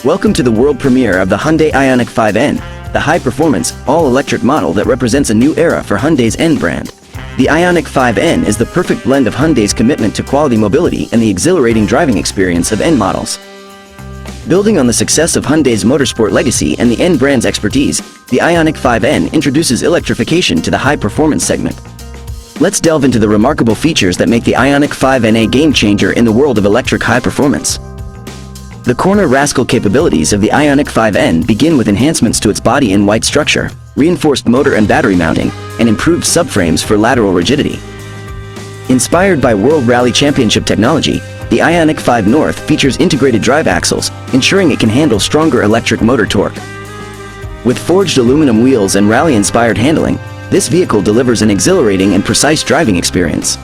Welcome to the world premiere of the Hyundai IONIQ 5N, the high-performance, all-electric model that represents a new era for Hyundai's N brand. The IONIQ 5N is the perfect blend of Hyundai's commitment to quality mobility and the exhilarating driving experience of N models. Building on the success of Hyundai's motorsport legacy and the N brand's expertise, the IONIQ 5N introduces electrification to the high-performance segment. Let's delve into the remarkable features that make the IONIQ 5N a game-changer in the world of electric high-performance. The corner rascal capabilities of the IONIQ 5N begin with enhancements to its body in white structure, reinforced motor and battery mounting, and improved subframes for lateral rigidity. Inspired by World Rally Championship technology, the IONIQ 5 North features integrated drive axles, ensuring it can handle stronger electric motor torque. With forged aluminum wheels and rally-inspired handling, this vehicle delivers an exhilarating and precise driving experience.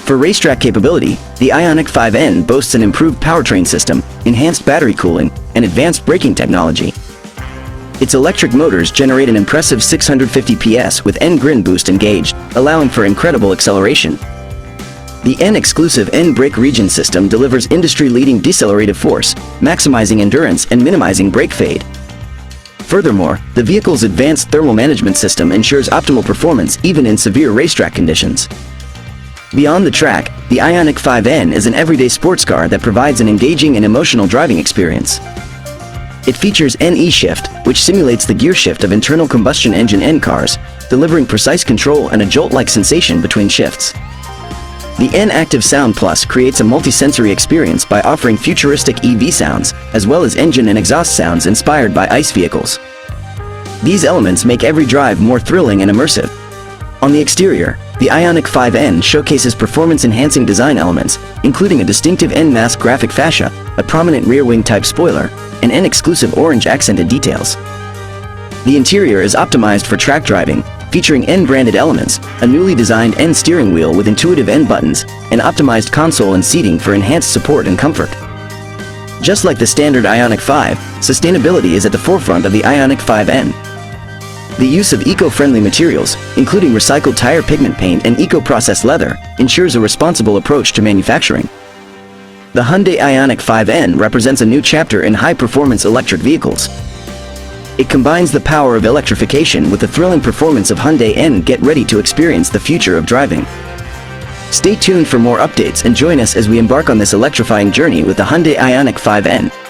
For racetrack capability, the IONIQ 5N boasts an improved powertrain system, enhanced battery cooling, and advanced braking technology. Its electric motors generate an impressive 650 PS with N grin boost engaged, allowing for incredible acceleration. The N-exclusive N-brake regen system delivers industry-leading decelerative force, maximizing endurance and minimizing brake fade. Furthermore, the vehicle's advanced thermal management system ensures optimal performance even in severe racetrack conditions. Beyond the track, the IONIQ 5N is an everyday sports car that provides an engaging and emotional driving experience. It features N E-Shift, which simulates the gear shift of internal combustion engine N cars, delivering precise control and a jolt-like sensation between shifts. The N Active Sound Plus creates a multi-sensory experience by offering futuristic EV sounds, as well as engine and exhaust sounds inspired by ICE vehicles. These elements make every drive more thrilling and immersive. On the exterior, the IONIQ 5N showcases performance-enhancing design elements, including a distinctive N-mask graphic fascia, a prominent rear-wing type spoiler, and N-exclusive orange accented details. The interior is optimized for track driving, featuring N-branded elements, a newly designed N steering wheel with intuitive N buttons, and optimized console and seating for enhanced support and comfort. Just like the standard IONIQ 5, sustainability is at the forefront of the IONIQ 5N. The use of eco-friendly materials, including recycled tire pigment paint and eco-processed leather, ensures a responsible approach to manufacturing. The Hyundai IONIQ 5N represents a new chapter in high-performance electric vehicles. It combines the power of electrification with the thrilling performance of Hyundai N. Get ready to experience the future of driving. Stay tuned for more updates and join us as we embark on this electrifying journey with the Hyundai IONIQ 5N.